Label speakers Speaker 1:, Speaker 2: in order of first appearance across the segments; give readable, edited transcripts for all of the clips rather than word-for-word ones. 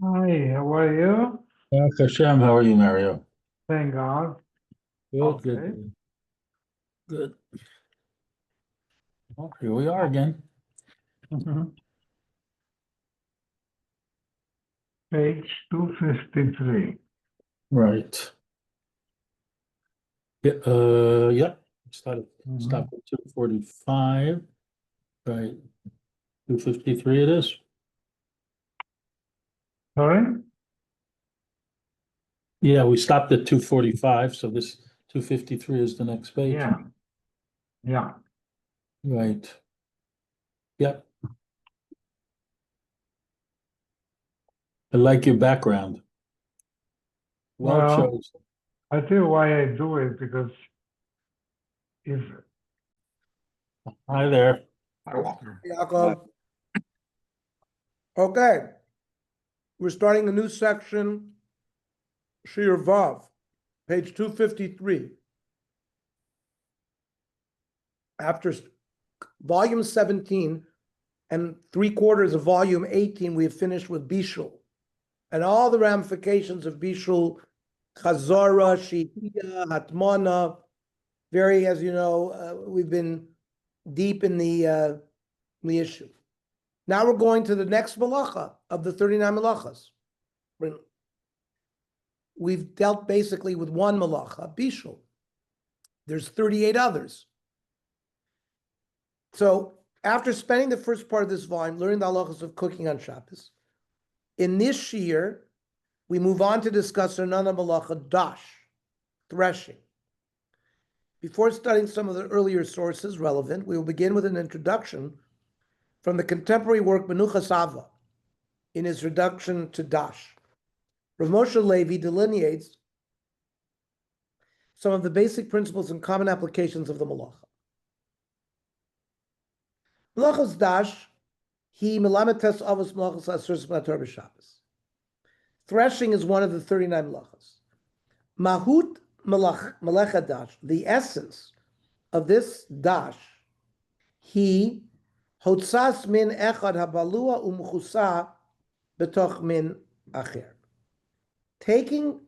Speaker 1: Hi, how are you?
Speaker 2: Hashem, how are you, Mario?
Speaker 1: Thank God.
Speaker 2: Good, good,
Speaker 1: Okay.
Speaker 2: good. Well, here we are again.
Speaker 1: Mhm. Page 253.
Speaker 2: Right. Yeah, yeah. Stop
Speaker 1: Mhm.
Speaker 2: at 245. Right. 253 it is.
Speaker 1: Sorry?
Speaker 2: Yeah, we stopped at 245, so this 253 is the next page.
Speaker 1: Yeah, yeah.
Speaker 2: Right. Yep. I like your background. Well
Speaker 1: Well,
Speaker 2: chosen.
Speaker 1: I tell you why I do it because if
Speaker 2: Hi there.
Speaker 3: Yaakov. Okay, we're starting a new section, Shir Vav, page 253. After volume 17 and 3/4 of volume 18, we have finished with Bishul and all the ramifications of Bishul, Chazara, Shita, Hatmana. Very, as you know, we've been deep in the issue. Now we're going to the next Melacha of the 39 Melachas. We've dealt basically with one Melacha, Bishul. There's 38 others. So after spending the first part of this volume learning the halachas of cooking on Shabbos, in this year, we move on to discuss another Melacha, Dash, threshing. Before studying some of the earlier sources relevant, we will begin with an introduction from the contemporary work Menuchas Ava in his reduction to Dash. Rav Moshe Levi delineates some of the basic principles and common applications of the Melacha. Melachas Dash, he melametes avos melachas asur b'nator b'Shabbos. Threshing is one of the 39 melachas. Mahut melecha dash, the essence of this dash, he hotzas min echad habalua umchusa betoch min acher. Taking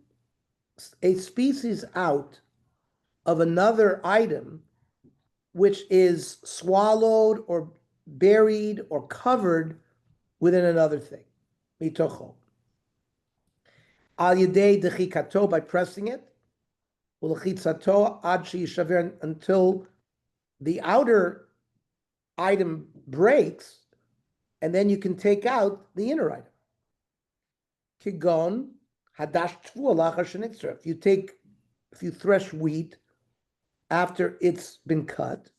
Speaker 3: a species out of another item which is swallowed or buried or covered within another thing. Mitocho. Al yedei dechikato, by pressing it, ulechitzato ad sheyishaver, until the outer item breaks, and then you can take out the inner item. Kigon hadash tvu lachar shenitzra. If you thresh wheat after it's been cut,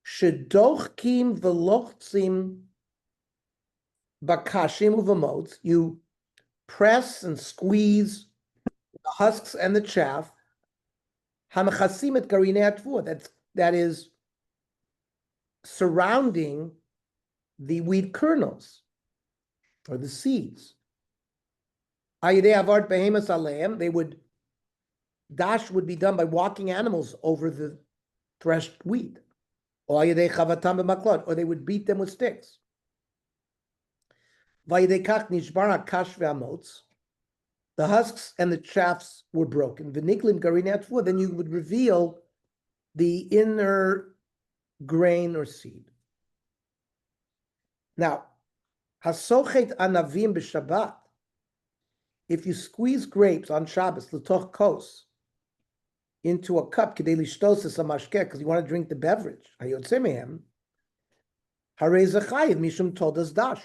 Speaker 3: shedochkim velochtzim bakashim uvamots, you press and squeeze the husks and the chaff. Hamachasim et garinei tvua, that is surrounding the wheat kernels or the seeds. They would dash would be done by walking animals over the threshed wheat, or they would beat them with sticks. The husks and the chaffs were broken. Then you would reveal the inner grain or seed. Now, hasochet anavim b'Shabbat. If you squeeze grapes on Shabbos, l'toch kos, into a cup, kedei lishtoses hamashkeh, because you want to drink the beverage, hayotze mehem, harei zachayiv mishum todas dash.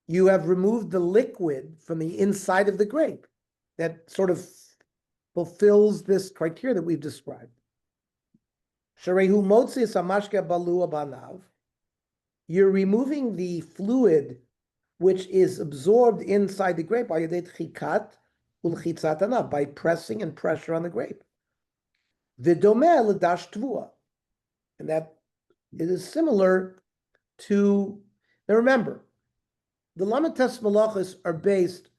Speaker 3: You have removed the liquid from the inside of the grape that sort of fulfills this criteria that we've described. Sharehu motzis hamashkeh balua banav. You're removing the fluid which is absorbed inside the grape by pressing and pressure on the grape. V'domeh l'dash tvua, and that it is similar to. Now remember, the Lamites Malachos are based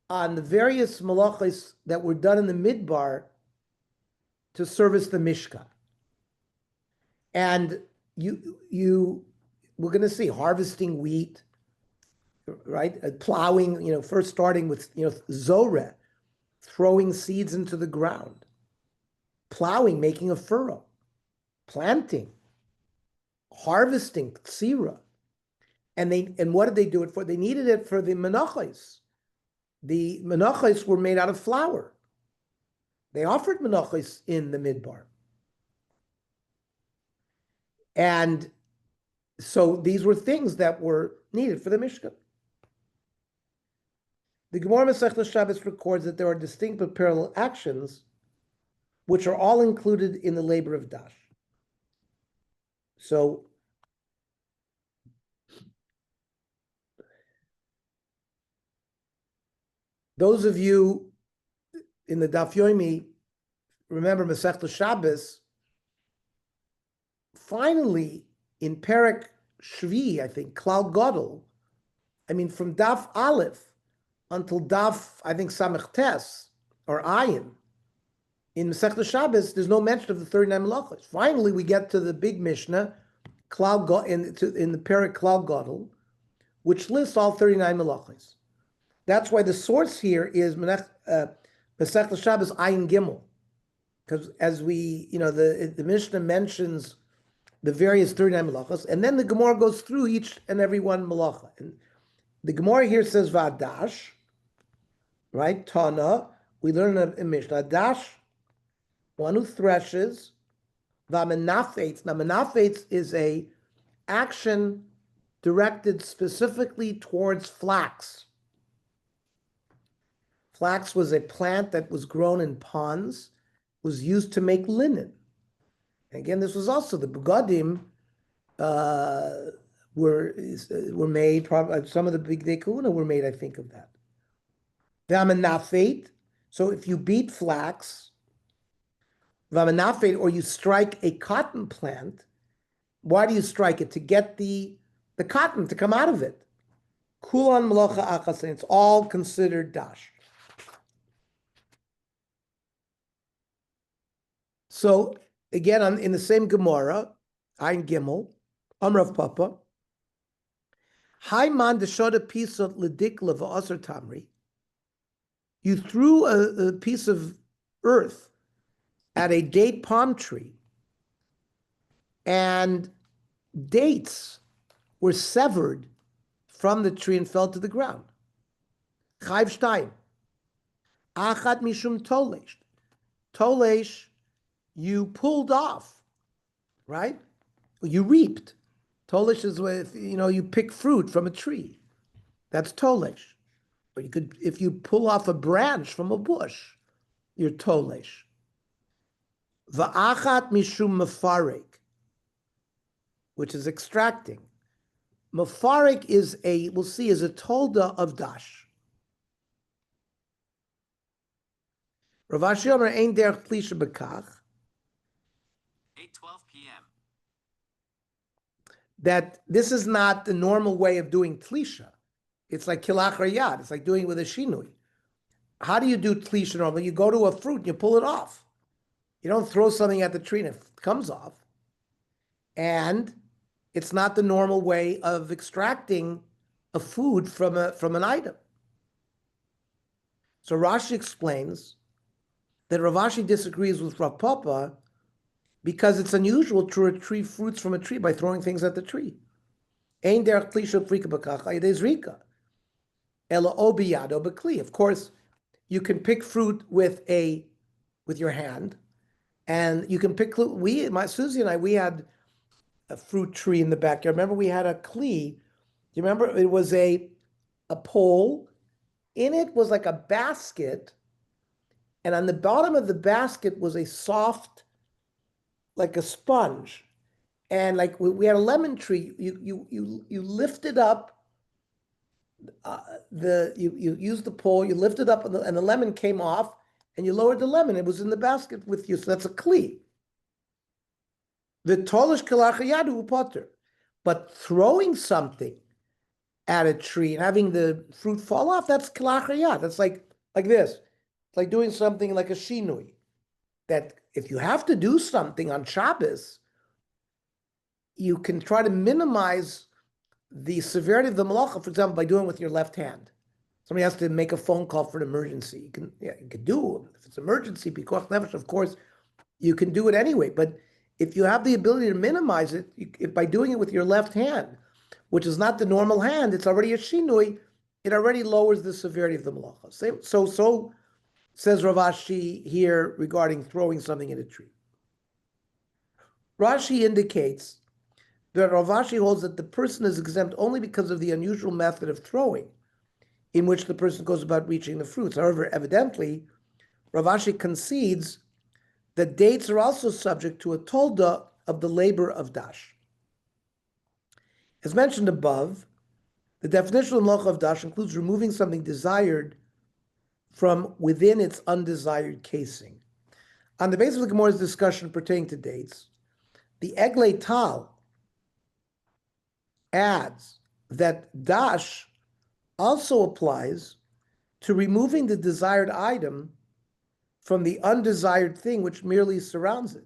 Speaker 3: on the various Malachos that were done in the Midbar to service the Mishkan, and we're going to see harvesting wheat, right? Plowing, first starting with, zoreh, throwing seeds into the ground, plowing, making a furrow, planting, harvesting, tzira. And what did they do it for? They needed it for the menachos. The menachos were made out of flour. They offered menachos in the midbar. And so these were things that were needed for the Mishkan. The Gemara Masechta Shabbos records that there are distinct but parallel actions which are all included in the labor of Dash. So those of you in the Daf Yomi, remember Masechta Shabbos, finally in Perek Shvi, I think, Klal Gadol, from Daf Aleph until Daf, I think, Samech Tes, or Ayin, in Masechta Shabbos, there's no mention of the 39 Melachos. Finally, we get to the big Mishnah, in the Perek Klal Gadol, which lists all 39 Melachos. That's why the source here is Masechta Shabbos Ayin Gimel, because as the Mishnah mentions the various 39 Melachos, and then the Gemara goes through each and every one Melacha. And the Gemara here says Vadash, right? Tana, we learn in Mishnah, Dash, one who threshes, Vamenafetz. Now, menafetz is a action directed specifically towards flax. Flax was a plant that was grown in ponds, was used to make linen. And again, this was also the begadim were made. Probably some of the big dekuna were made. I think of that. Vamenafet. So if you beat flax, vamenafet, or you strike a cotton plant, why do you strike it? To get the cotton to come out of it. Kulan melacha achas, and it's all considered dash. So again, in the same Gemara, Ein Gimel, Amrav Papa, Haiman deshoda pisot ledikla v'asar tamri. You threw a piece of earth at a date palm tree, and dates were severed from the tree and fell to the ground. Chayv shtayim. Achat mishum tolesh. Tolesh, you pulled off, right? You reaped. Tolesh is with, you pick fruit from a tree. That's tolesh. Or if you pull off a branch from a bush, you're tolesh. Va'achat mishum mefarek, which is extracting. Mefarek is a tolda of dash. Rav Ashi Omer ein derech plisha bekach.
Speaker 4: 8:12 p.m.
Speaker 3: That this is not the normal way of doing tlisha. It's like kilach rayad. It's like doing it with a shinui. How do you do tlisha normally? You go to a fruit and you pull it off. You don't throw something at the tree and it comes off. And it's not the normal way of extracting a food from an item. So Rashi explains that Rav Ashi disagrees with Rav Papa because it's unusual to retrieve fruits from a tree by throwing things at the tree. Ein derech plisha frika b'kach ayidei zrika. Ela o biyado b'kli. Of course, you can pick fruit with your hand, and you can pick. Susie and I, we had a fruit tree in the backyard. Remember, we had a kli. Do you remember? It was a pole. In it was like a basket, and on the bottom of the basket was a soft, like a sponge, and like we had a lemon tree. You lifted up. You used the pole. You lifted up, and the lemon came off, and you lowered the lemon. It was in the basket with you. So that's a kli. The tolish kalachayadu potter, but throwing something at a tree and having the fruit fall off, that's kalachayad. That's like this. It's like doing something like a shinui. That if you have to do something on Shabbos, you can try to minimize the severity of the Melacha, for example, by doing it with your left hand. Somebody has to make a phone call for an emergency. You can do it. If it's emergency, because nefesh, of course, you can do it anyway. But if you have the ability to minimize it, if by doing it with your left hand, which is not the normal hand, it's already a shinui, it already lowers the severity of the Melacha. So says Rav Ashi here regarding throwing something in a tree. Rashi indicates that Rav Ashi holds that the person is exempt only because of the unusual method of throwing, in which the person goes about reaching the fruits. However, evidently, Rav Ashi concedes that dates are also subject to a tolda of the labor of dash. As mentioned above, the definition of melacha of dash includes removing something desired from within its undesired casing. On the basis of the Gemara's discussion pertaining to dates, the Eglei Tal adds that dash also applies to removing the desired item from the undesired thing which merely surrounds it,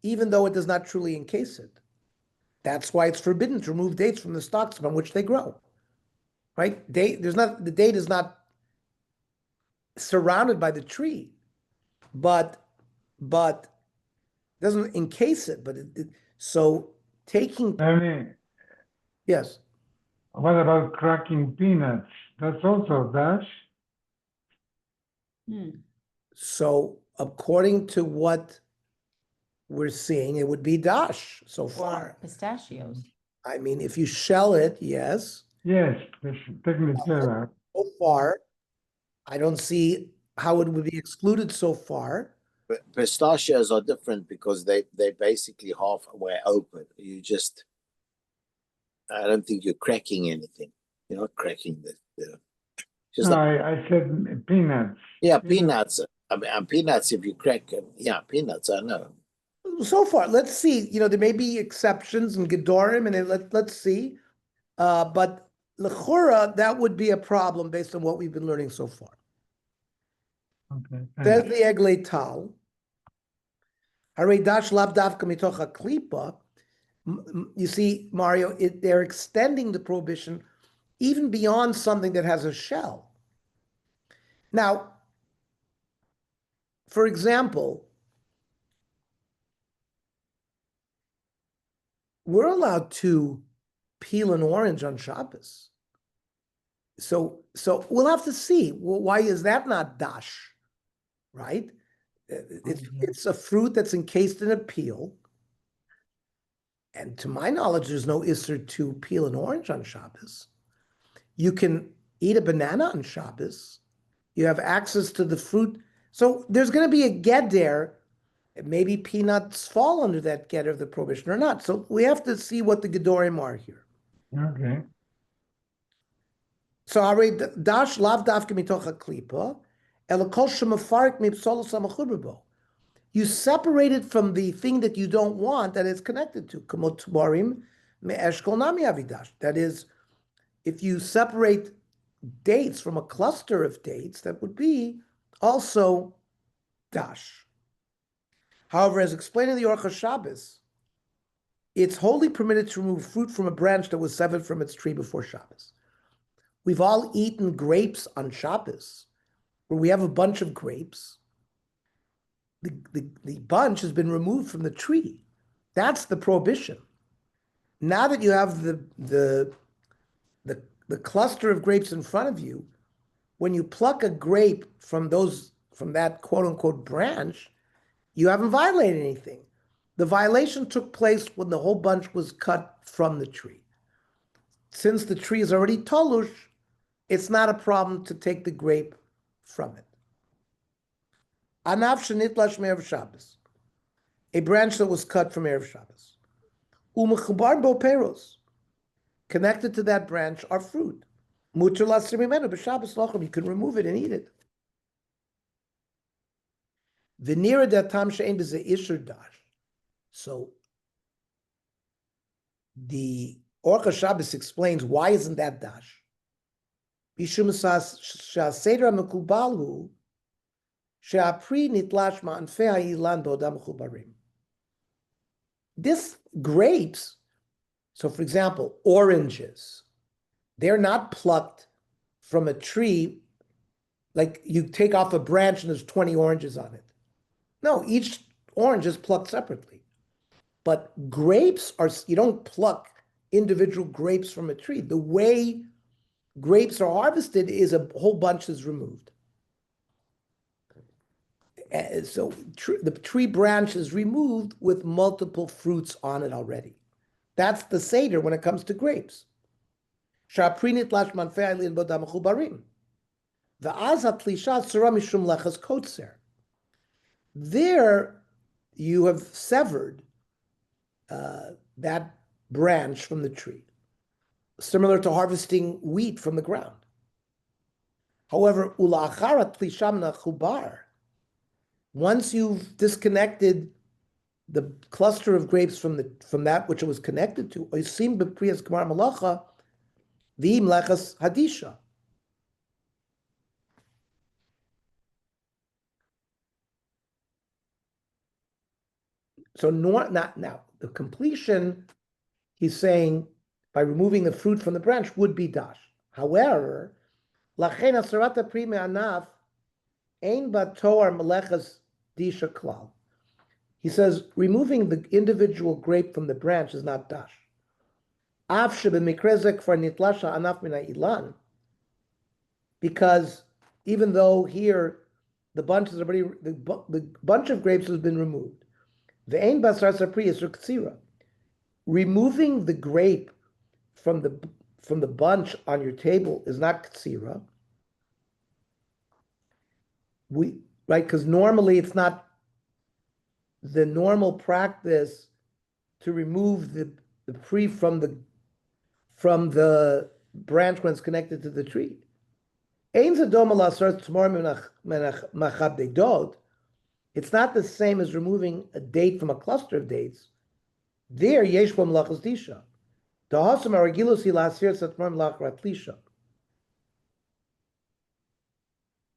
Speaker 3: even though it does not truly encase it. That's why it's forbidden to remove dates from the stalks upon which they grow. Right? The date is not surrounded by the tree, but doesn't encase it. But so taking yes.
Speaker 1: What about cracking peanuts? That's also dash.
Speaker 3: So according to what we're seeing, it would be dash so far.
Speaker 4: Or pistachios.
Speaker 3: I mean, if you shell it, yes.
Speaker 1: Yes, technically.
Speaker 3: So far, I don't see how it would be excluded so far.
Speaker 5: But pistachios are different because they're basically halfway open. I don't think you're cracking anything. You're not cracking the just
Speaker 1: No, I said peanuts.
Speaker 5: yeah, peanuts. I mean, peanuts, if you crack them, yeah, peanuts, I know.
Speaker 3: So far, let's see. There may be exceptions in Gedorim, and let's see. But Lechura, that would be a problem based on what we've been learning so far.
Speaker 1: Okay.
Speaker 3: Says the Eglei Tal. Harei dash lav davka mitoch haklipa. You see, Mario, they're extending the prohibition even beyond something that has a shell. Now, for example, we're allowed to peel an orange on Shabbos. So we'll have to see. Well, why is that not dash, right? It's a fruit that's encased in a peel. And to my knowledge, there's no isser to peel an orange on Shabbos. You can eat a banana on Shabbos. You have access to the fruit. So there's going to be a get there. Maybe peanuts fall under that get of the prohibition or not. So we have to see what the Gedorim are here.
Speaker 1: Okay.
Speaker 3: So dash lav davka mitoch haklipa, elakol shemafarik mipsolos hamachubrbo. You separate it from the thing that you don't want that it's connected to. Kamot tmarim me'eshkol nami avidash. That is, if you separate dates from a cluster of dates, that would be also dash. However, as explained in the Orcha Shabbos, it's wholly permitted to remove fruit from a branch that was severed from its tree before Shabbos. We've all eaten grapes on Shabbos, where we have a bunch of grapes. The bunch has been removed from the tree. That's the prohibition. Now that you have the cluster of grapes in front of you, when you pluck a grape from that quote unquote branch, you haven't violated anything. The violation took place when the whole bunch was cut from the tree. Since the tree is already tolush, it's not a problem to take the grape from it. Anav shenitlash me'erev Shabbos, a branch that was cut from erev Shabbos. U'mechubar bo peros, connected to that branch are fruit. Mutar lasir mimenu b'Shabbos lochem, you can remove it and eat it. V'nira datam she'en b'zeh isher dash. So the Orcha Shabbos explains why isn't that dash? Bishum sha'aseder ha'mekubal hu she'apri nitlash ma'anfei ha'ilan b'odam mechubarim. This grapes So for example, oranges, they're not plucked from a tree, like you take off a branch and there's 20 oranges on it. No, each orange is plucked separately. But grapes are, you don't pluck individual grapes from a tree. The way grapes are harvested is a whole bunch is removed. So the tree branch is removed with multiple fruits on it already. That's the seder when it comes to grapes. Shaprinit lashman fe'alin bodam chubarim. Va'az hatlisha tzura mishum lechas kotzer. There, you have severed that branch from the tree, similar to harvesting wheat from the ground. However, ula'achar hatlisha min chubar. Once you've disconnected the cluster of grapes from that which it was connected to, oisim b'priyas gemar melacha v'im lechas hadisha. So not now. The completion, he's saying, by removing the fruit from the branch would be dash. However, lachen asarata pri me'anaf ein ba toar melechas disha klal. He says removing the individual grape from the branch is not dash. Af shebemikrezek for nitlasha anaf mina ilan, because even though here the bunch is already the bunch of grapes has been removed, the ein basar sapri is ktsira. Removing the grape from the bunch on your table is not ktsira. Right, because normally it's not the normal practice to remove the tree from the branch when it's connected to the tree. It's not the same as removing a date from a cluster of dates. There, yesh bo melachas disha. Dahasam aragilus hi la'asir tzatmar melach ratlisha.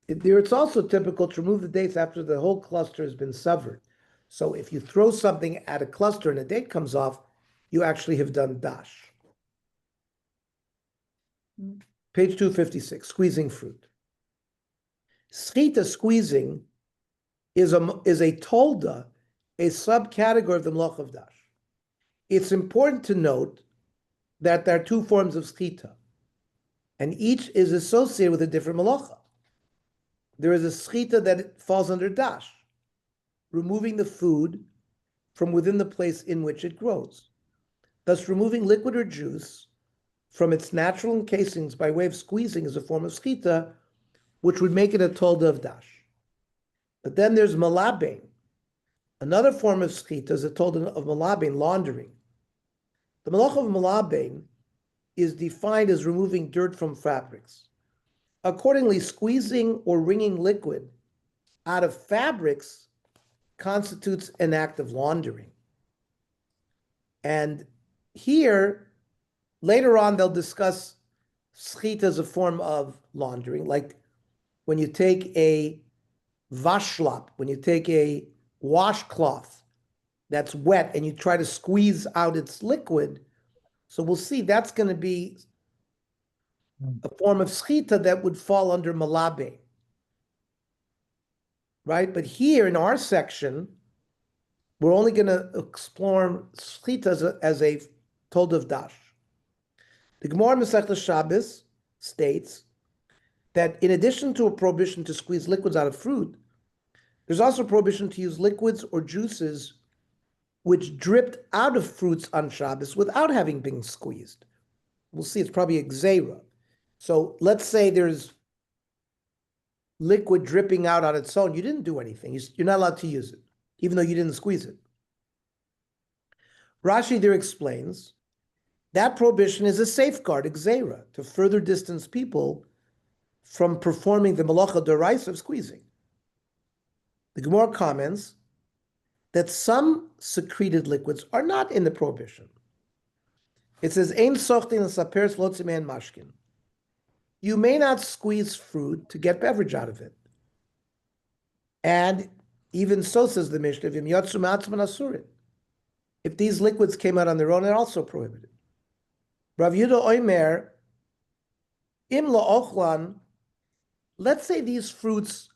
Speaker 3: There, it's also typical to remove the dates after the whole cluster has been severed. So if you throw something at a cluster and a date comes off, you actually have done dash. Page 256, squeezing fruit. Schita, squeezing, is a tolda, a subcategory of the Melacha of dash. It's important to note that there are two forms of schita, and each is associated with a different Melacha. There is a schita that falls under dash, removing the food from within the place in which it grows. Thus, removing liquid or juice from its natural encasings by way of squeezing is a form of schita, which would make it a tolda of dash. But then there's malabain. Another form of schita is a tolda of malabain, laundering. The Melacha of malabain is defined as removing dirt from fabrics. Accordingly, squeezing or wringing liquid out of fabrics constitutes an act of laundering. And here, later on, they'll discuss schita as a form of laundering, like when you take a vashlap, when you take a washcloth that's wet and you try to squeeze out its liquid. So we'll see that's going to be a form of schita that would fall under malabe. Right? But here in our section, we're only going to explore schita as a told of dash. The Gemara Masechta Shabbos states that in addition to a prohibition to squeeze liquids out of fruit, there's also a prohibition to use liquids or juices which dripped out of fruits on Shabbos without having been squeezed. We'll see, it's probably a gzeira. So let's say there's liquid dripping out on its own. You didn't do anything. You're not allowed to use it, even though you didn't squeeze it. Rashi there explains that prohibition is a safeguard, a gzeira, to further distance people from performing the melacha d'oraisa of squeezing. The Gemara comments that some secreted liquids are not in the prohibition. It says, "Ein sochtin l'saperes lo tzimein mashkin." You may not squeeze fruit to get beverage out of it. And even so, says the Mishnah, "V'im yotzu ma'atzman asurin." If these liquids came out on their own, they're also prohibited. Rav Yehuda Omer, Im la'ochlan, let's say these fruits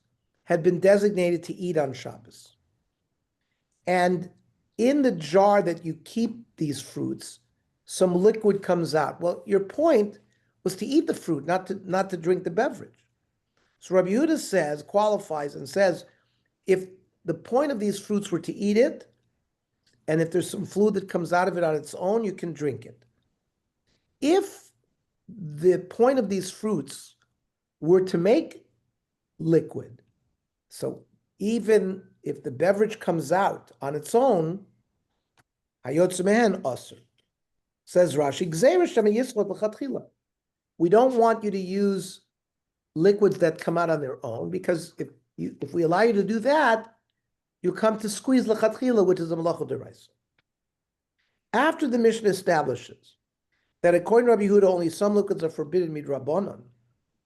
Speaker 3: had been designated to eat on Shabbos. And in the jar that you keep these fruits, some liquid comes out. Well, your point was to eat the fruit, not to drink the beverage. So Rabbi Yehuda says, qualifies and says, if the point of these fruits were to eat it, and if there's some fluid that comes out of it on its own, you can drink it. If the point of these fruits were to make liquid, so even if the beverage comes out on its own, hayotz mehen asur. Says Rashi, gzeira shema yislot l'chatchila. We don't want you to use liquids that come out on their own, because if we allow you to do that, you come to squeeze l'chatchila, which is a melacha d'oraisa. After the Mishnah establishes that according to Rabbi Yehuda, only some liquids are forbidden midrabanan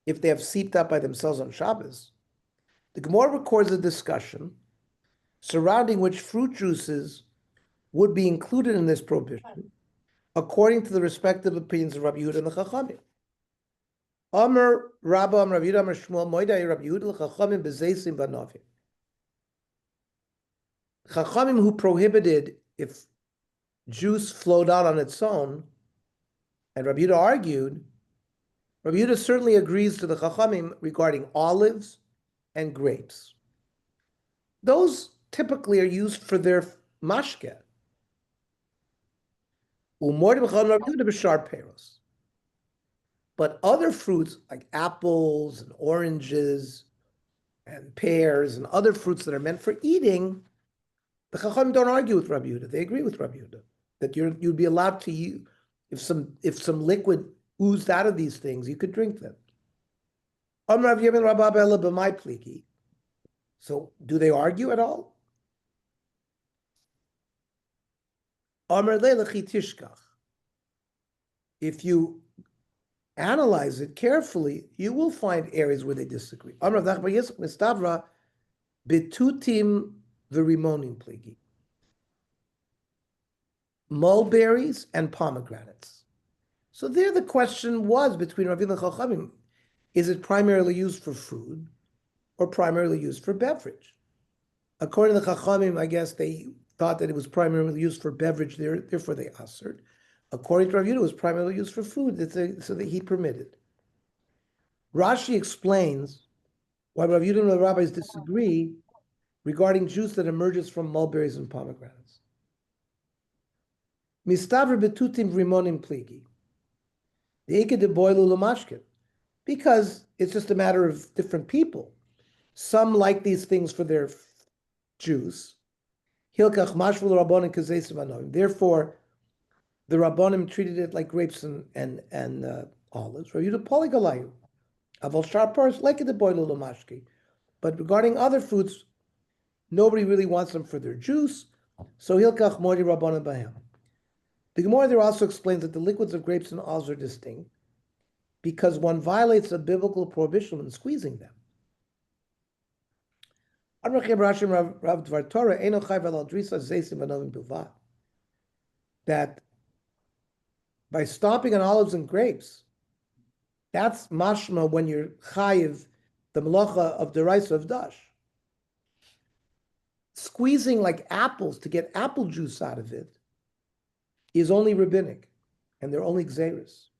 Speaker 3: if they have seeped up by themselves on Shabbos, the Gemara records a discussion surrounding which fruit juices would be included in this prohibition, according to the respective opinions of Rabbi Yehuda and the Chachamim. Amar Rabba, Rabbi Yehuda, Amar Shmuel, Moedai Rabbi Yehuda, Chachamim bezeisim v'novim. Chachamim who prohibited if juice flowed out on its own, and Rabbi Yehuda argued, Rabbi Yehuda certainly agrees to the Chachamim regarding olives and grapes. Those typically are used for their mashke. But other fruits like apples and oranges and pears and other fruits that are meant for eating, the Chachamim don't argue with Rabbi Yehuda. They agree with Rabbi Yehuda that you'd be allowed to use, if some liquid oozed out of these things, you could drink them. So do they argue at all? If you analyze it carefully, you will find areas where they disagree. Mulberries and pomegranates. So there the question was between Rav and Chachamim, is it primarily used for food or primarily used for beverage? According to the Chachamim, I guess they thought that it was primarily used for beverage, therefore they assered. According to Rav Yehuda, it was primarily used for food, so that he permitted. Rashi explains why Rav Yehuda and the rabbis disagree regarding juice that emerges from mulberries and pomegranates. Mistavr betutim vrimonim pligi. Because it's just a matter of different people. Some like these things for their juice. Therefore, the Rabbanim treated it like grapes and olives. But regarding other fruits, nobody really wants them for their juice. So hilkach mori Rabbanim bahem. The Gemara there also explains that the liquids of grapes and olives are distinct because one violates a biblical prohibition when squeezing them. That by stopping on olives and grapes, that's mashma when you're chayiv the melacha of the rice of dash. Squeezing like apples to get apple juice out of it is only rabbinic, and they're only gzeiros.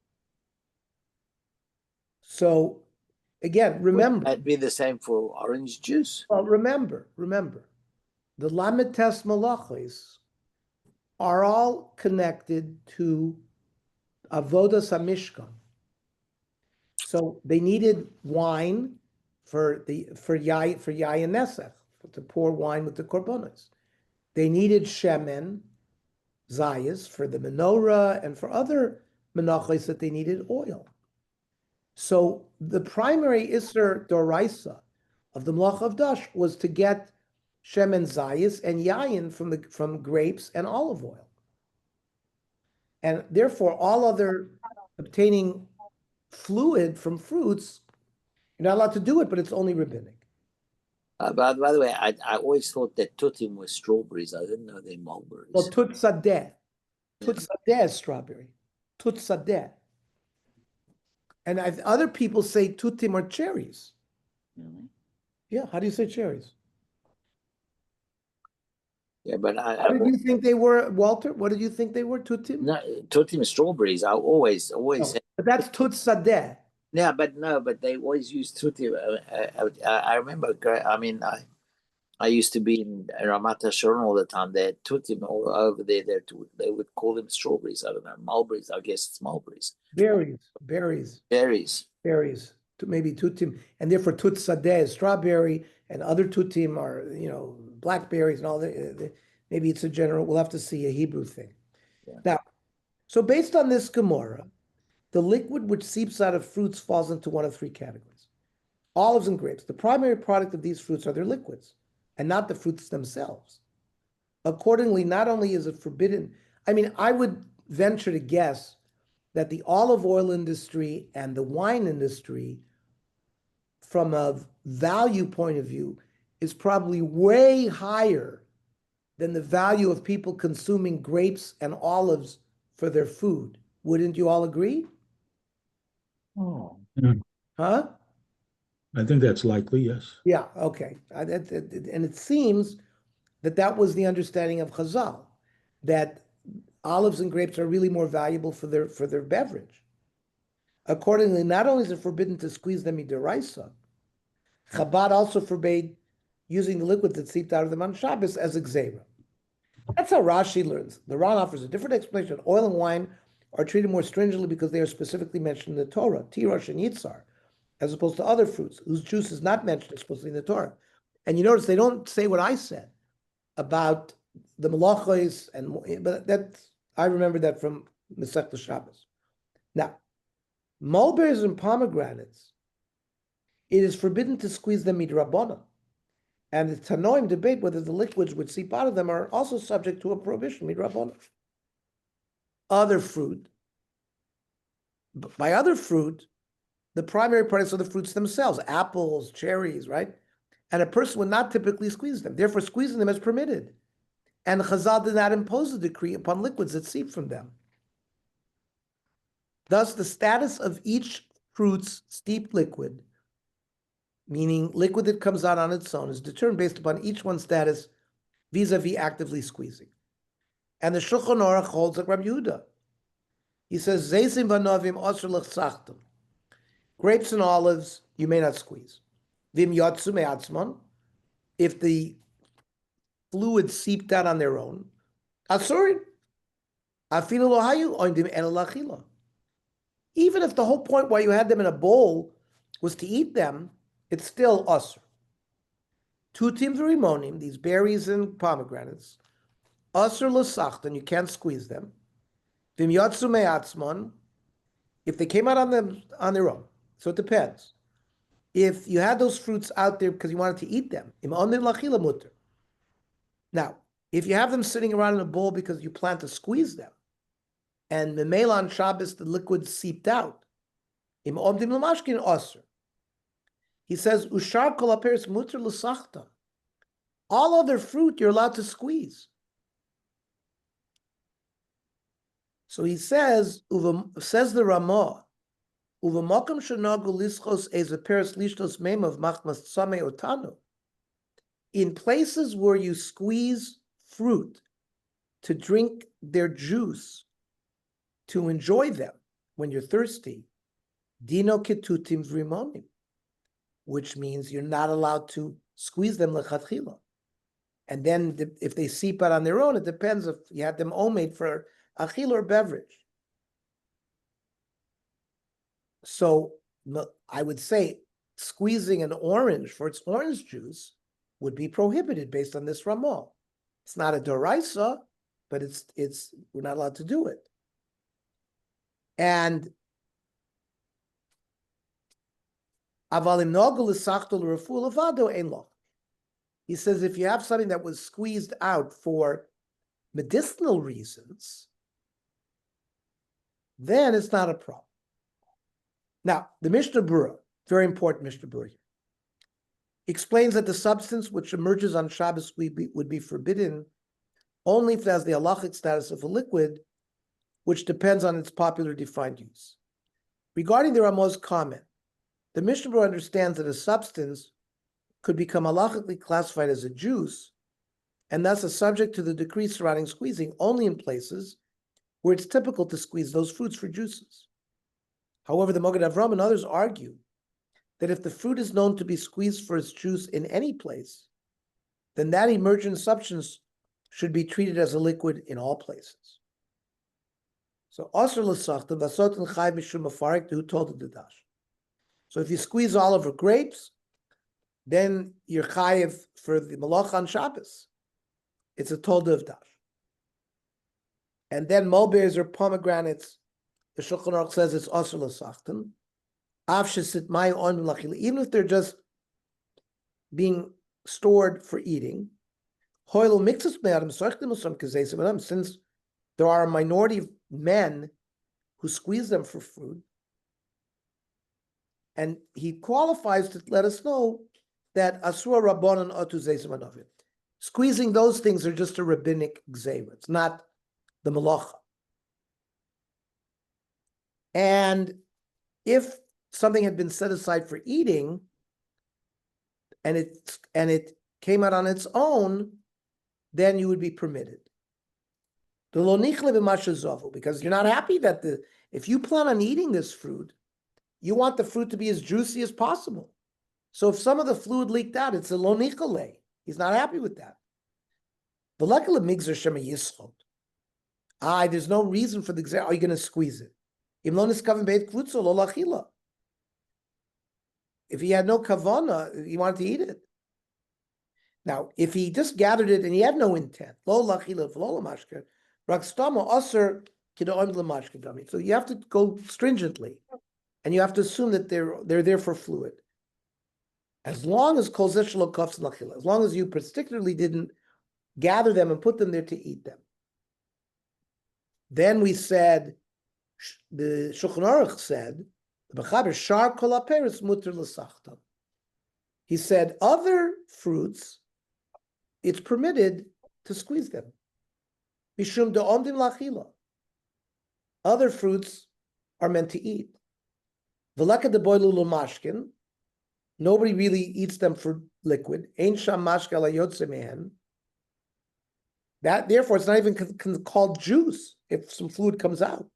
Speaker 3: So, again, remember.
Speaker 5: That'd be the same for orange juice.
Speaker 3: Well, remember, the lamed tes malachos are all connected to avodas hamishkan. So they needed wine for yayin nesach, to pour wine with the korbanos. They needed shemen, zayas, for the menorah, and for other menachos that they needed oil. So the primary Isser Doraisa of the Melacha of Dash was to get shemen zayis and yayin from grapes and olive oil. And therefore, all other obtaining fluid from fruits, you're not allowed to do it, but it's only rabbinic.
Speaker 5: By the way, I always thought that tutim were strawberries. I didn't know they're mulberries.
Speaker 3: Well, tut sadeh is strawberry. tut sadeh. And other people say tutim are cherries.
Speaker 4: Really?
Speaker 3: Yeah, how do you say cherries?
Speaker 5: Yeah, but
Speaker 3: What did you think they were, Walter? What did you think they were, tutim?
Speaker 5: no, tutim strawberries. I always
Speaker 3: No,
Speaker 5: say,
Speaker 3: but that's tut sadeh.
Speaker 5: yeah, but no, but they always use tutim. I remember. I used to be in Ramat Hasharon all the time. They had tutim all over there. They would call them strawberries. I don't know, mulberries. I guess it's mulberries.
Speaker 3: Berries.
Speaker 5: Berries.
Speaker 3: Maybe tutim, and therefore tut sadeh is strawberry, and other tutim are, blackberries and all that. Maybe it's a general, we'll have to see a Hebrew thing.
Speaker 5: Yeah.
Speaker 3: Now, so based on this Gemara, the liquid which seeps out of fruits falls into one of three categories. Olives and grapes. The primary product of these fruits are their liquids, and not the fruits themselves. Accordingly, not only is it forbidden, I would venture to guess that the olive oil industry and the wine industry, from a value point of view, is probably way higher than the value of people consuming grapes and olives for their food. Wouldn't you all agree?
Speaker 1: Oh,
Speaker 3: Huh?
Speaker 2: I think that's likely, yes.
Speaker 3: Yeah, okay. And it seems that was the understanding of Chazal, that olives and grapes are really more valuable for their beverage. Accordingly, not only is it forbidden to squeeze them midiraisa, Chabad also forbade using the liquids that seeped out of them on Shabbos as a gzeira. That's how Rashi learns. The Ran offers a different explanation. Oil and wine are treated more stringently because they are specifically mentioned in the Torah, Tirosh and Yitzhar, as opposed to other fruits whose juice is not mentioned explicitly in the Torah. And you notice they don't say what I said about the Melachos, but I remember that from Masechta Shabbos. Now, mulberries and pomegranates, it is forbidden to squeeze them midrabanan. And the Tanoim debate whether the liquids which seep out of them are also subject to a prohibition, midrabanan. Other fruit. By other fruit, the primary products are the fruits themselves, apples, cherries, right? And a person would not typically squeeze them. Therefore, squeezing them is permitted. And Chazal did not impose a decree upon liquids that seep from them. Thus, the status of each fruit's steeped liquid, meaning liquid that comes out on its own, is determined based upon each one's status vis-a-vis actively squeezing. And the Shulchan Aruch holds like Rabbi Yehuda. He says, Zeisim v'novim osur l'chsachtem. Grapes and olives, you may not squeeze. Vim yotzu me'atzmon, if the fluid seeped out on their own, asurin. Afilu lo hayu oindim en l'achila. Even if the whole point why you had them in a bowl was to eat them, it's still usr. Tutim v'rimonim, these berries and pomegranates, usr l'sachtan, you can't squeeze them. Vim yotzu me'atzmon, if they came out on their own. So it depends. If you had those fruits out there because you wanted to eat them, im onin l'achila mutter. Now, if you have them sitting around in a bowl because you plan to squeeze them, and memela on Shabbos the liquid seeped out, im omdim l'mashkin osir. He says ushar kol aperis mutter l'sachta. All other fruit you're allowed to squeeze. So he says, says the Ramah, uv'makom shenagu lischos ez aperis lishtos meimav machmas tzamei otanu. In places where you squeeze fruit to drink their juice, to enjoy them when you're thirsty, dino ketutim v'rimonim, which means you're not allowed to squeeze them lechatchila. And then if they seep out on their own, it depends if you had them homemade for achil or beverage. So I would say squeezing an orange for its orange juice would be prohibited based on this Ramah. It's not a doraisa, but we're not allowed to do it. And he says if you have something that was squeezed out for medicinal reasons, then it's not a problem. Now, the Mishnah Berurah, very important Mishnah Berurah here, explains that the substance which emerges on Shabbos would be forbidden only if it has the halachic status of a liquid which depends on its popular defined use. Regarding the Ramah's comment, the Mishnah Berurah understands that a substance could become halachically classified as a juice, and thus a subject to the decree surrounding squeezing only in places where it's typical to squeeze those fruits for juices. However, the Moed Avram and others argue that if the fruit is known to be squeezed for its juice in any place, then that emergent substance should be treated as a liquid in all places. So, Asr l'sachta v'asot l'chayv mishum mafarik, who told the dash. So, if you squeeze olive or grapes, then you're chayiv for the Melacha on Shabbos. It's a tolda of dash. And then mulberries or pomegranates, the Shulchan Aruch says it's asr l'sachtan. Even if they're just being stored for eating, since there are a minority of men who squeeze them for food, and he qualifies to let us know that asura rabbanan otu zeisim anavim. Squeezing those things are just a rabbinic gzeira. It's not the melacha. And if something had been set aside for eating, and it came out on its own, then you would be permitted. Because you're not happy that if you plan on eating this fruit, you want the fruit to be as juicy as possible. So if some of the fluid leaked out, it's a lo nichale. He's not happy with that. There's no reason for the exam. Are you going to squeeze it? If he had no kavana, he wanted to eat it. Now, if he just gathered it and he had no intent, so you have to go stringently, and you have to assume that they're there for fluid. As long as as long as you particularly didn't gather them and put them there to eat them. Then we said, the Shulchan Aruch said, he said, other fruits, it's permitted to squeeze them. Other fruits are meant to eat. Nobody really eats them for liquid. That, therefore, it's not even called juice if some fluid comes out.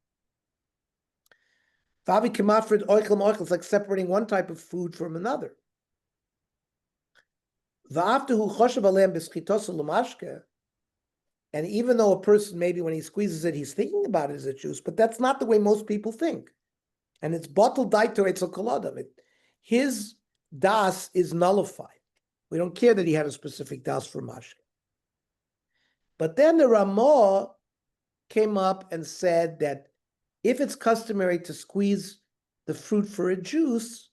Speaker 3: It's like separating one type of food from another. And even though a person, maybe when he squeezes it, he's thinking about it as a juice, but that's not the way most people think. And it's bottled daito etzel koladam. His das is nullified. We don't care that he had a specific das for mashke. But then the Ramah came up and said that if it's customary to squeeze the fruit for a juice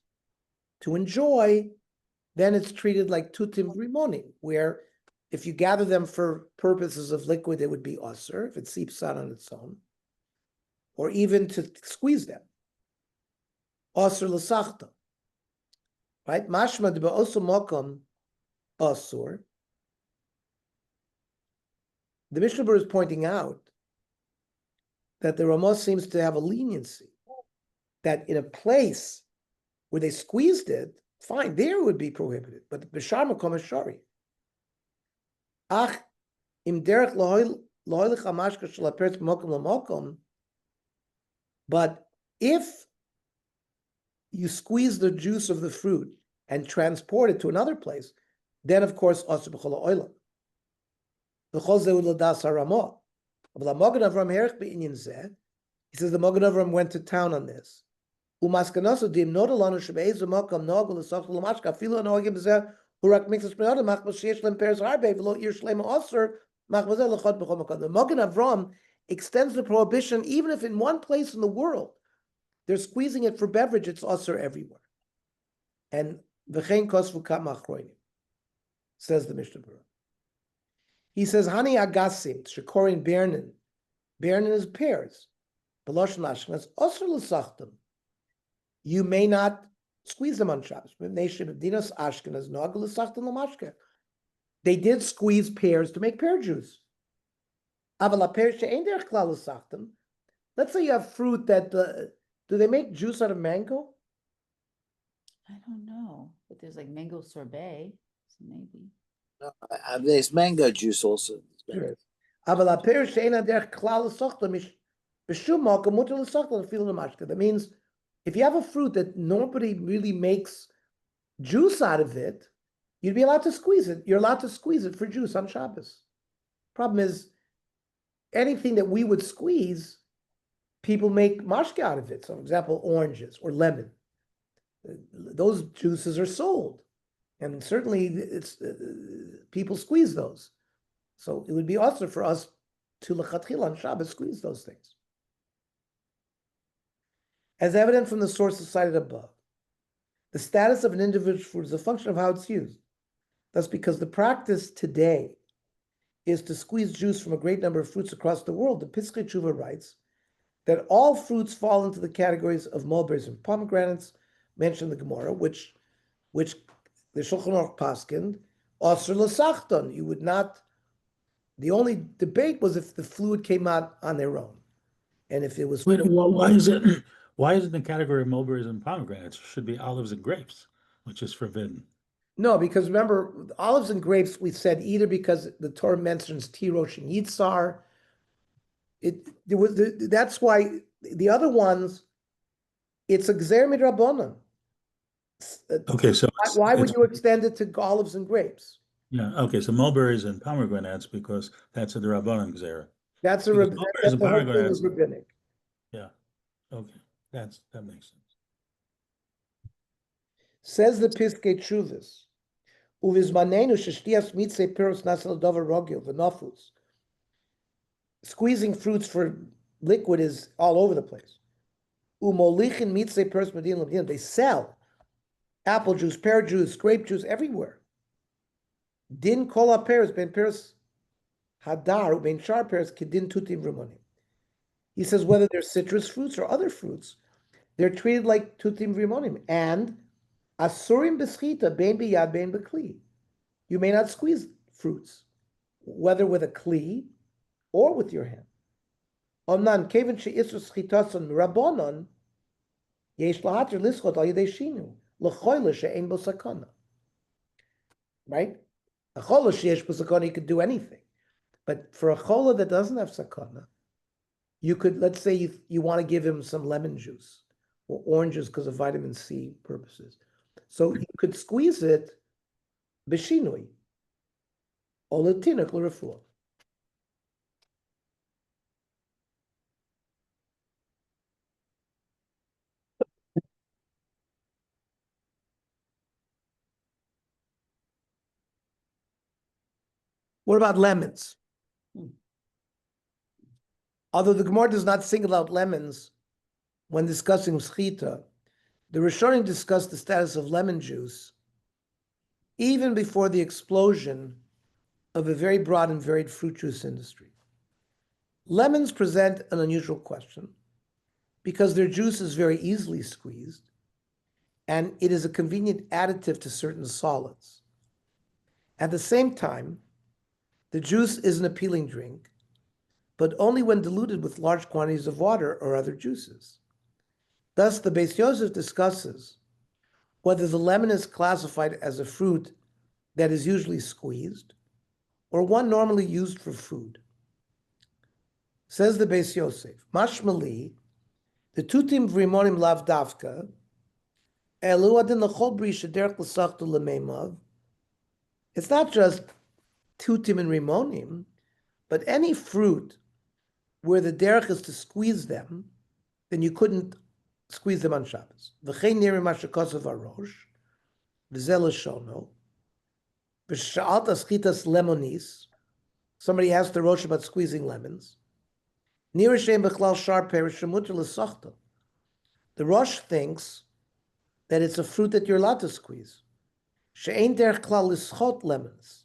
Speaker 3: to enjoy, then it's treated like tutim rimoni, where if you gather them for purposes of liquid, it would be usr if it seeps out on its own, or even to squeeze them. Usr l'sachta, right? Mashma de ba'osu mokom usur. The Mishnah Berurah is pointing out that the Ramah seems to have a leniency, that in a place where they squeezed it, fine, there would be prohibited, but b'shar makom hashari. Ach, im derech loholich hamashka shel haperet b'mokom l'mokom, but if you squeeze the juice of the fruit and transport it to another place, then of course asur b'chol ha'olam. V'chol zeh l'das haRamah. He says the Moed Avram went to town on this. The Moed Avram extends the prohibition even if in one place in the world they're squeezing it for beverage, it's usher everywhere. And v'chein kosvu kam achroinim, says the Mishnah Berurah. He says, Hani agasim, shekorin bernin. Bernin is pears. B'loshen Ashkenaz, osur l'sachtem. You may not squeeze them on Shabbos. Ashkenaz nagel l'sachtem l'mashke. They did squeeze pears to make pear juice. Aval ha'pear she'ein derech klal l'sachtem. let's say you have fruit that, do they make juice out of mango?
Speaker 4: I don't know, but there's like mango sorbet, so maybe.
Speaker 5: There's mango juice also.
Speaker 3: Sure. אבל הפירוש שאין הדרך כלל לסוכתו, בשום מקום מותר לסוכתו אפילו למשקה. That means, if you have a fruit that nobody really makes juice out of it, you'd be allowed to squeeze it. You're allowed to squeeze it for juice on Shabbos. Problem is, anything that we would squeeze, people make mashke out of it. So, for example, oranges or lemon. Those juices are sold. And certainly, it's people squeeze those. So it would be also for us to lechatchila on Shabbos squeeze those things. As evident from the sources cited above, the status of an individual fruit is a function of how it's used. Thus, because the practice today is to squeeze juice from a great number of fruits across the world, the Piskei Tshuva writes that all fruits fall into the categories of mulberries and pomegranates mentioned in the Gemara, which the Shulchan Aruch paskined, asur l'sachton. You would not. The only debate was if the fluid came out on their own, and if it was.
Speaker 2: Wait, why is it? Why is it in the category of mulberries and pomegranates? It should be olives and grapes, which is forbidden.
Speaker 3: No, because remember, olives and grapes, we said either because the Torah mentions Tirosh and Yitzhar. That's why the other ones, it's a Gzer Midrabanan.
Speaker 2: Okay, so
Speaker 3: why would you extend it to olives and grapes?
Speaker 2: Yeah, okay, so mulberries and pomegranates, because that's a Rabbanan Gzera.
Speaker 3: That's a
Speaker 2: Because mulberries and
Speaker 3: the whole thing
Speaker 2: pomegranates-
Speaker 3: is rabbinic.
Speaker 2: Yeah, okay, that makes sense.
Speaker 3: Says the Piskei Tshuvas, Uvizmanenu sheshtias mitzei piros nasal dover rogil v'nafus. Squeezing fruits for liquid is all over the place. Umolichin mitzei piros medin l'medin. They sell apple juice, pear juice, grape juice everywhere. Din kol ha-peros ben peros hadar ben shar peros kedin tutim v'rimonim. He says whether they're citrus fruits or other fruits, they're treated like tutim v'rimonim. And asurim b'schita ben biyad ben b'kli. You may not squeeze fruits, whether with a kli or with your hand. Omnan kevin she'isru schitason mrabanan yesh lahater lischot al yedei shinu l'choyle she'en bo sakana. Right? A chola she'esh bo sakana, you could do anything. But for a chola that doesn't have sakana, you could, let's say you want to give him some lemon juice or oranges because of vitamin C purposes. So you could squeeze it b'shinui or l'tinuk l'refuah. What about lemons? Although the Gemara does not single out lemons when discussing Schita, the Rishonim discussed the status of lemon juice even before the explosion of a very broad and varied fruit juice industry. Lemons present an unusual question because their juice is very easily squeezed and it is a convenient additive to certain solids. At the same time, the juice is an appealing drink, but only when diluted with large quantities of water or other juices. Thus, the Beis Yosef discusses whether the lemon is classified as a fruit that is usually squeezed or one normally used for food. Says the Beis Yosef, Mashmali, the tutim v'rimonim lav davka, elu adin l'chol bri shederech l'sachtu l'meimav. It's not just tutim and rimonim, but any fruit where the derech is to squeeze them, then you couldn't squeeze them on Shabbos. V'chein niri mashakos arosh, v'zel shono, v'sha'at aschitas lemonis. Somebody asked the Rosh about squeezing lemons. Niri she'em b'chlal shar perish shemuter l'sachta. The Rosh thinks that it's a fruit that you're allowed to squeeze. She'ein derech klal lischot lemons,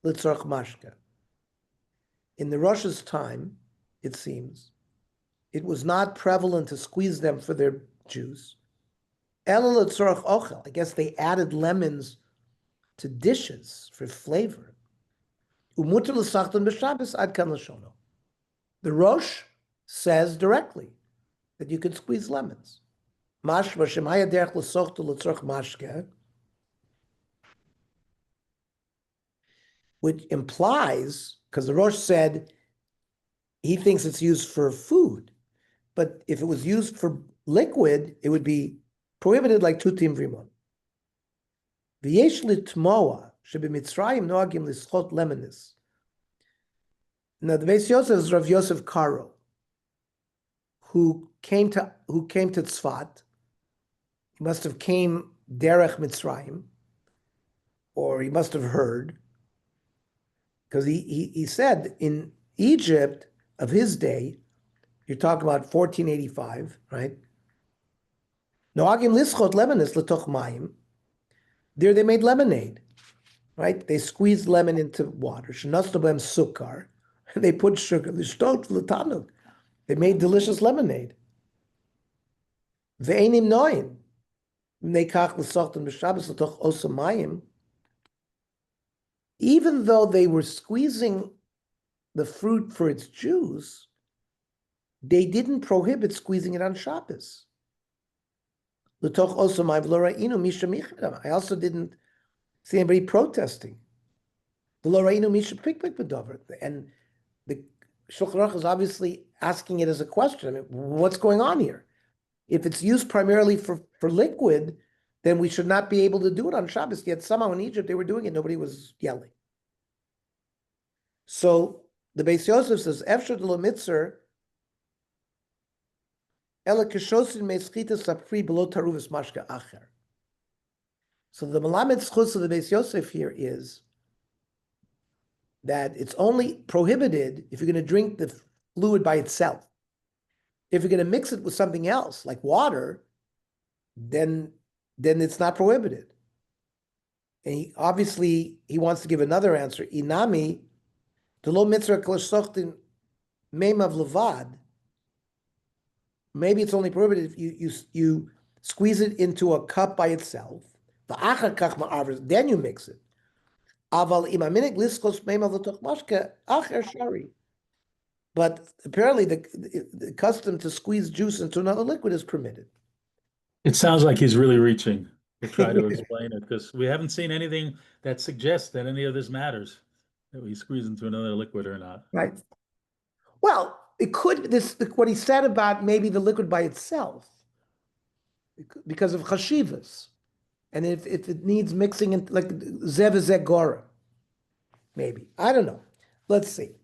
Speaker 3: l'tzorach mashka. In the Rosh's time, it seems, it was not prevalent to squeeze them for their juice. Ela l'tzorach ochel. I guess they added lemons to dishes for flavor. Umuter l'sachton b'Shabbos ad kan l'shono. The Rosh says directly that you can squeeze lemons. Mashma shemaya derech l'sochtu l'tzorch mashke, which implies, because the Rosh said he thinks it's used for food, but if it was used for liquid, it would be prohibited like tutim vrimon. V'yesh litmoa shebimitzrayim noagim lischot lemonis. Now the Beis Yosef is Rav Yosef Karo, who came to Tzfat. He must have came derech Mitzrayim, or he must have heard, because he said in Egypt of his day, you're talking about 1485, right? Noagim lischot lemonis l'toch mayim. There they made lemonade, right? They squeezed lemon into water. Shenasnu b'hem sukkar. They put sugar. L'shtot l'tanug. They made delicious lemonade. Ve'enim noim. Nekach l'sochton b'Shabbos l'toch osa mayim. Even though they were squeezing the fruit for its juice, they didn't prohibit squeezing it on Shabbos. I also didn't see anybody protesting. And the Shulchan Aruch is obviously asking it as a question. I mean, what's going on here? If it's used primarily for liquid, then we should not be able to do it on Shabbos. Yet somehow in Egypt they were doing it. Nobody was yelling. So the Beis Yosef says, "Efshar de lo mitzer, ela kishosin me schita sapri below taruvus mashka acher." So the melamed schus of the Beis Yosef here is that it's only prohibited if you're going to drink the fluid by itself. If you're going to mix it with something else, like water, then it's not prohibited. And he wants to give another answer. Inami, the lo mitzvah kloshtochtin meimav levad. Maybe it's only prohibited if you squeeze it into a cup by itself. Then you mix it. But apparently the custom to squeeze juice into another liquid is permitted.
Speaker 2: It sounds like he's really reaching to try to explain it, because we haven't seen anything that suggests that any of this matters, that we squeeze into another liquid or not.
Speaker 3: Right. Well, it could, what he said about maybe the liquid by itself, because of chashivas. And if it needs mixing in, like zev zegora, maybe. I don't know. Let's see.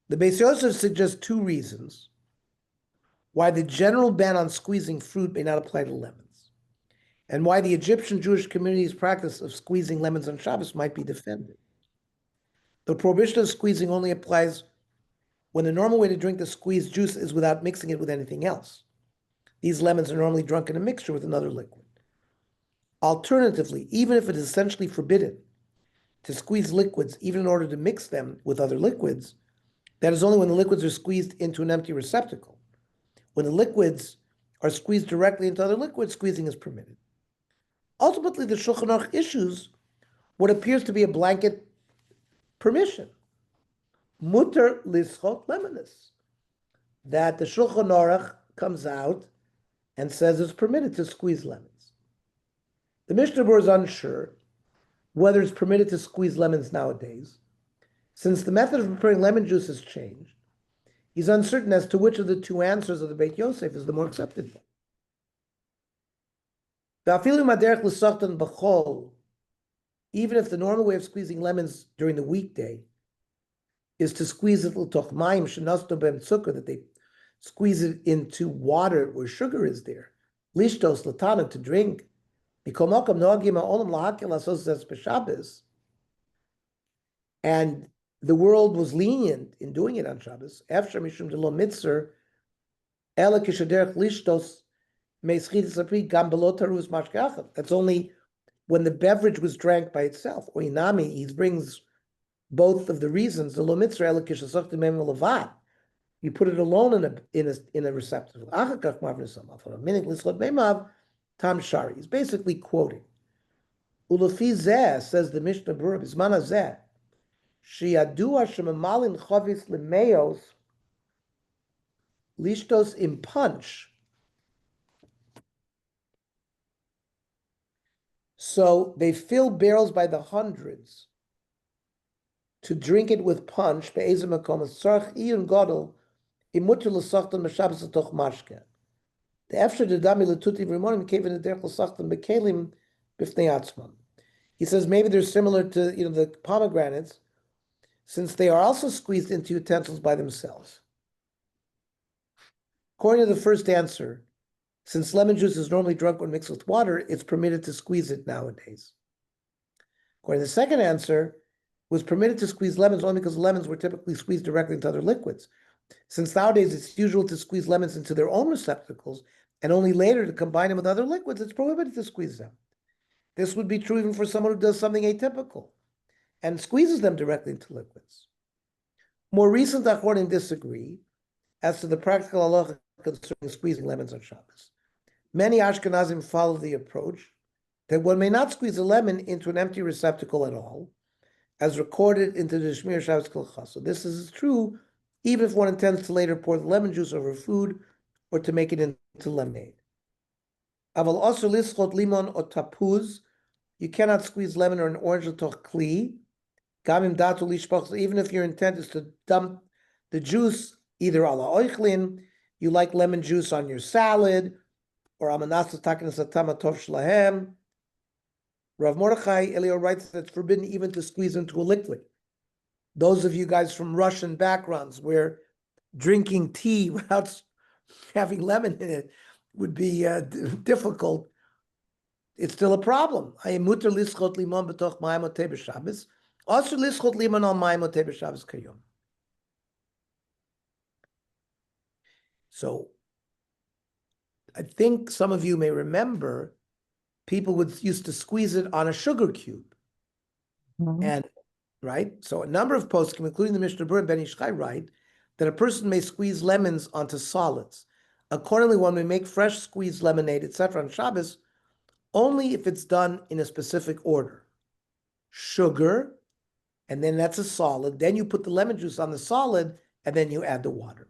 Speaker 3: The Beis Yosef suggests two reasons why the general ban on squeezing fruit may not apply to lemons, and why the Egyptian Jewish community's practice of squeezing lemons on Shabbos might be defended. The prohibition of squeezing only applies when the normal way to drink the squeezed juice is without mixing it with anything else. These lemons are normally drunk in a mixture with another liquid. Alternatively, even if it is essentially forbidden to squeeze liquids, even in order to mix them with other liquids, that is only when the liquids are squeezed into an empty receptacle. When the liquids are squeezed directly into other liquids, squeezing is permitted. Ultimately, the Shulchan Aruch issues what appears to be a blanket permission. Mutter lischot lemonis. That the Shulchan Aruch comes out and says it's permitted to squeeze lemons. The Mishnah Berurah is unsure whether it's permitted to squeeze lemons nowadays. Since the method of preparing lemon juice has changed, he's uncertain as to which of the two answers of the Beit Yosef is the more accepted one. Even if the normal way of squeezing lemons during the weekday is to squeeze it that they squeeze it into water where sugar is there, lishtos latana, to drink, and the world was lenient in doing it on Shabbos. That's only when the beverage was drank by itself. Or inami, he brings both of the reasons. You put it alone in a receptacle. He's basically quoting. Ulafi zeh, says the Mishnah Berurah, Bisman hazeh, sheyadua shemamalin chavis lemeos lishtos in punch. So they fill barrels by the hundreds to drink it with punch. Be'ezem makom tzarich iyun gadol imuter l'sachtan m'shabes l'toch mashke. The after the dami l'tuti v'rimonim kevin l'derech l'sachtan bekelim b'fnei atzmam. He says maybe they're similar to the pomegranates, since they are also squeezed into utensils by themselves. According to the first answer, since lemon juice is normally drunk when mixed with water, it's permitted to squeeze it nowadays. According to the second answer, it was permitted to squeeze lemons only because lemons were typically squeezed directly into other liquids. Since nowadays it's usual to squeeze lemons into their own receptacles and only later to combine them with other liquids, it's prohibited to squeeze them. This would be true even for someone who does something atypical and squeezes them directly into liquids. More recent Achronim disagree as to the practical halacha concerning squeezing lemons on Shabbos. Many Ashkenazim follow the approach that one may not squeeze a lemon into an empty receptacle at all, as recorded into the Shmir Shabbos Kilcha. So this is true even if one intends to later pour the lemon juice over food or to make it into lemonade. Aval also lischot limon or tapuz, you cannot squeeze lemon or an orange l'toch kli. Gamim datu lishpach, even if your intent is to dump the juice either ala oichlin, you like lemon juice on your salad, or amanasas takinas atama tov shlahem. Rav Mordechai Elio writes that it's forbidden even to squeeze into a liquid. Those of you guys from Russian backgrounds where drinking tea without having lemon in it would be difficult, it's still a problem. I am muter lischot limon b'toch mayim otei b'Shabbos. Also lischot limon al mayim otei b'Shabbos kayom. So I think some of you may remember people used to squeeze it on a sugar cube. And right, so a number of poskim, including the Mishnah Berurah and Ben Ish Chai, write that a person may squeeze lemons onto solids. Accordingly, one may make fresh squeezed lemonade, etc., on Shabbos, only if it's done in a specific order. Sugar, and then that's a solid. Then you put the lemon juice on the solid, and then you add the water.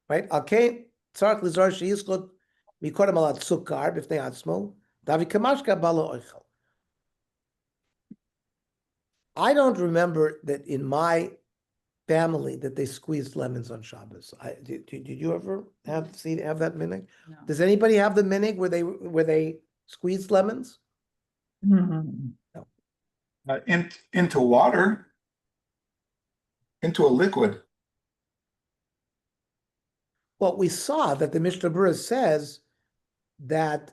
Speaker 3: Right? Okay. Tzarich lizar sheyischot mikodem alat sukkar b'fnei atzmo davi kamashka balo oichel. I don't remember that in my family that they squeezed lemons on Shabbos. Did you ever have that minhag?
Speaker 4: No.
Speaker 3: Does anybody have the minhag where they squeezed lemons?
Speaker 6: Into water, into a liquid.
Speaker 3: Well, we saw that the Mishnah Berurah says that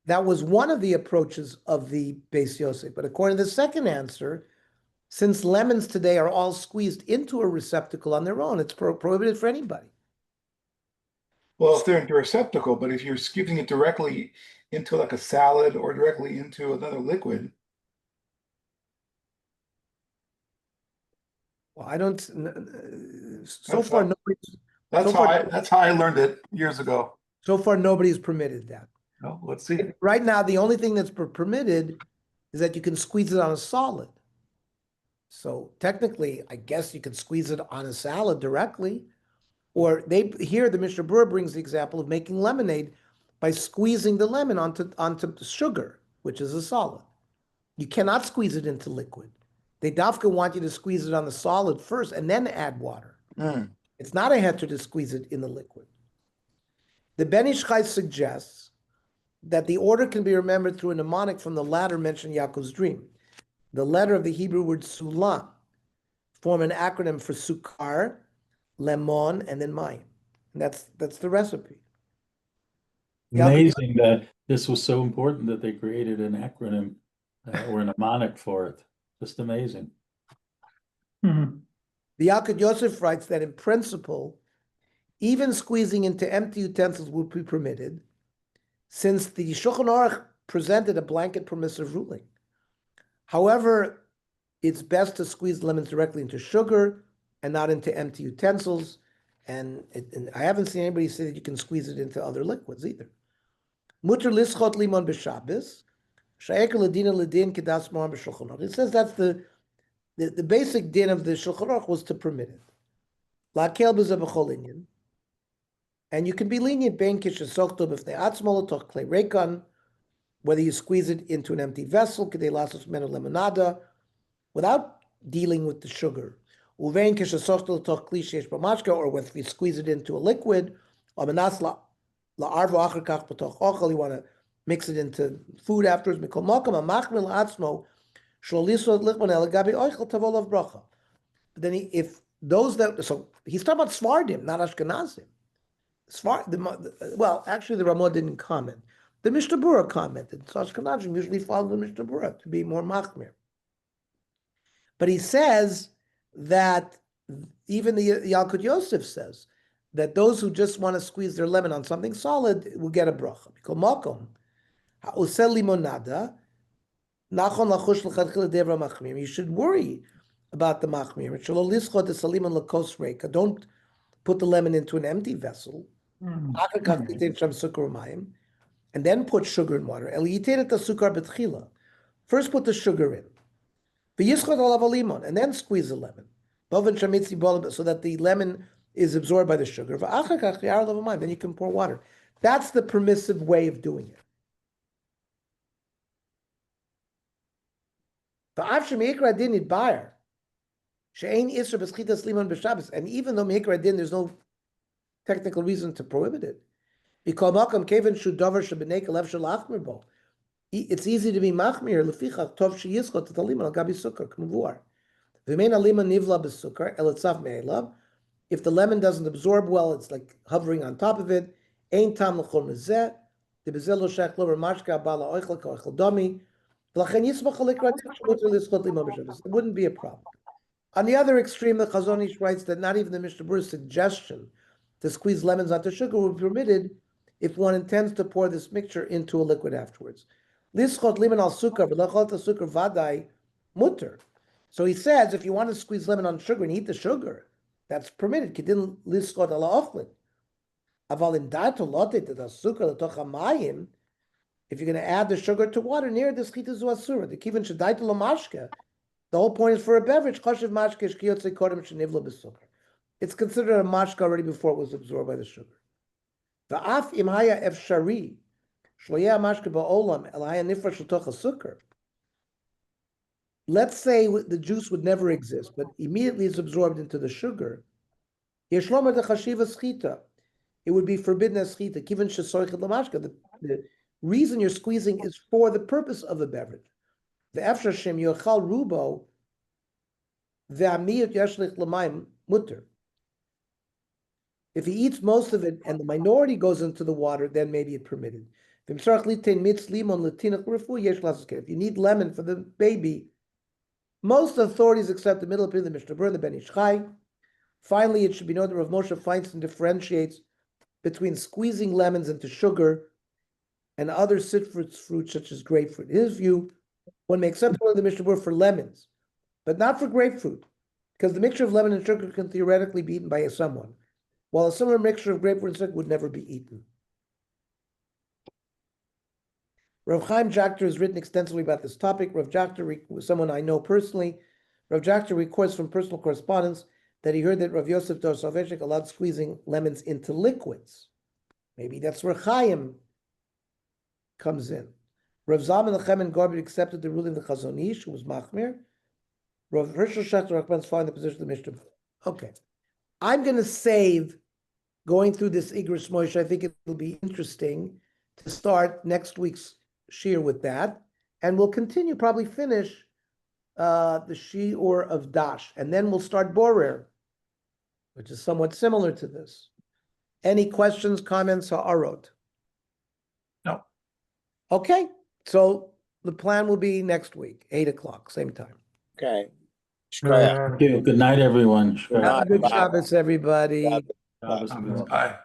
Speaker 3: that was one of the approaches of the Beis Yosef. But according to the second answer, since lemons today are all squeezed into a receptacle on their own, it's prohibited for anybody.
Speaker 6: Well, if they're into a receptacle, but if you're scooping it directly into like a salad or directly into another liquid.
Speaker 3: Well, I don't. So far, nobody's.
Speaker 6: That's how I learned it years ago.
Speaker 3: So far, nobody's permitted that.
Speaker 6: No, let's see.
Speaker 3: Right now, the only thing that's permitted is that you can squeeze it on a solid. So technically, I guess you could squeeze it on a salad directly. Or here the Mishnah Berurah brings the example of making lemonade by squeezing the lemon onto sugar, which is a solid. You cannot squeeze it into liquid. They dafka want you to squeeze it on the solid first and then add water. It's not a heter to squeeze it in the liquid. The Ben Ish Chai suggests that the order can be remembered through a mnemonic from the latter mentioned Yaakov's dream. The letter of the Hebrew word sulam form an acronym for sukkar, lemon, and then mayim. And that's the recipe.
Speaker 2: Amazing that this was so important that they created an acronym or a mnemonic for it. Just amazing.
Speaker 3: The Yalkut Yosef writes that in principle, even squeezing into empty utensils would be permitted, since the Shulchan Aruch presented a blanket permissive ruling. However, it's best to squeeze lemons directly into sugar and not into empty utensils. And I haven't seen anybody say that you can squeeze it into other liquids either. Mutter lischot limon b'Shabbos, she'eker ledina ledin kedas mo'am b'Shulchan Aruch. It says that's the basic din of the Shulchan Aruch was to permit it. Lakel b'zeh b'chol inyan. And you can be lenient, ben kishasochto b'fnei atzmo l'toch klei rekan, whether you squeeze it into an empty vessel, kedei lasos menu lemonada, without dealing with the sugar. Uvein kishasochto l'toch kli sheyesh b'mashka, or whether you squeeze it into a liquid, or menas la'arvo achar kach b'toch ochel, you want to mix it into food afterwards. Mikol makam amachmir la'atzmo shlo lisod lichman el gabi oichel tavo lav bracha. But then if those that, so he's talking about Svardim, not Ashkenazim. Well, actually, the Ramah didn't comment. The Mishnah Berurah commented. So Ashkenazim usually follow the Mishnah Berurah to be more machmir. But he says that even the Yalkut Yosef says that those who just want to squeeze their lemon on something solid will get a bracha. Because makom ha'osel limonada nachon lachush l'chadchil devra machmir. You should worry about the machmir. Shelo lischot esaliman lakos reika. Don't put the lemon into an empty vessel. And then put sugar in water. First put the sugar in. And then squeeze the lemon. So that the lemon is absorbed by the sugar. Then you can pour water. That's the permissive way of doing it. And even though Meikra Din, there's no technical reason to prohibit it. It's easy to be machmir. If the lemon doesn't absorb well, it's like hovering on top of it. It wouldn't be a problem. On the other extreme, the Chazon Ish writes that not even the Mishnah Berurah's suggestion to squeeze lemons onto sugar would be permitted if one intends to pour this mixture into a liquid afterwards. Lischot lemon al sukkar, v'lechot sukkar vadai mutter. So he says, if you want to squeeze lemon on sugar and eat the sugar, that's permitted. Kedin lischot ala ochlin. Aval in dato lotet the sukkar l'toch hamayim. If you're going to add the sugar to water near the Schita zu asura, the kivin shadaito lamashka. The whole point is for a beverage. It's considered a mashka already before it was absorbed by the sugar. Let's say the juice would never exist, but immediately it's absorbed into the sugar. It would be forbidden as schita. The reason you're squeezing is for the purpose of the beverage. The efshar shem yochal rubo ve'amiyut yashlich l'mayim mutter. If he eats most of it and the minority goes into the water, then maybe it's permitted. If you need lemon for the baby, most authorities accept the middle opinion of the Mishnah Berurah and the Ben Ish Chai. Finally, it should be noted that Rav Moshe Feinstein differentiates between squeezing lemons into sugar and other citrus fruits such as grapefruit. In his view, one may accept one of the Mishnah Berurah for lemons, but not for grapefruit, because the mixture of lemon and sugar can theoretically be eaten by someone, while a similar mixture of grapefruit and sugar would never be eaten. Rav Chaim Jakter has written extensively about this topic. Rav Jakter was someone I know personally. Rav Jakter records from personal correspondence that he heard that Rav Yosef Dor Soloveitchik allowed squeezing lemons into liquids. Maybe that's where Chaim comes in. Rav Zalman Nechamen Garbid accepted the ruling of the Chazon Ish, who was Machmir. Rav Hershel Schachter Rachman's following the position of the Mishnah. Okay. I'm going to save going through this Igros Moshe. I think it will be interesting to start next week's shiur with that. And we'll continue, probably finish the shiur of Dash. And then we'll start Borer, which is somewhat similar to this. Any questions, comments, ha'arot?
Speaker 6: No.
Speaker 3: Okay. So the plan will be next week, 8 o'clock, same time.
Speaker 5: Okay.
Speaker 1: Yeah.
Speaker 2: Thank you. Good night, everyone.
Speaker 3: Have a good Shabbos, everybody.
Speaker 2: Shabbos.
Speaker 6: Bye.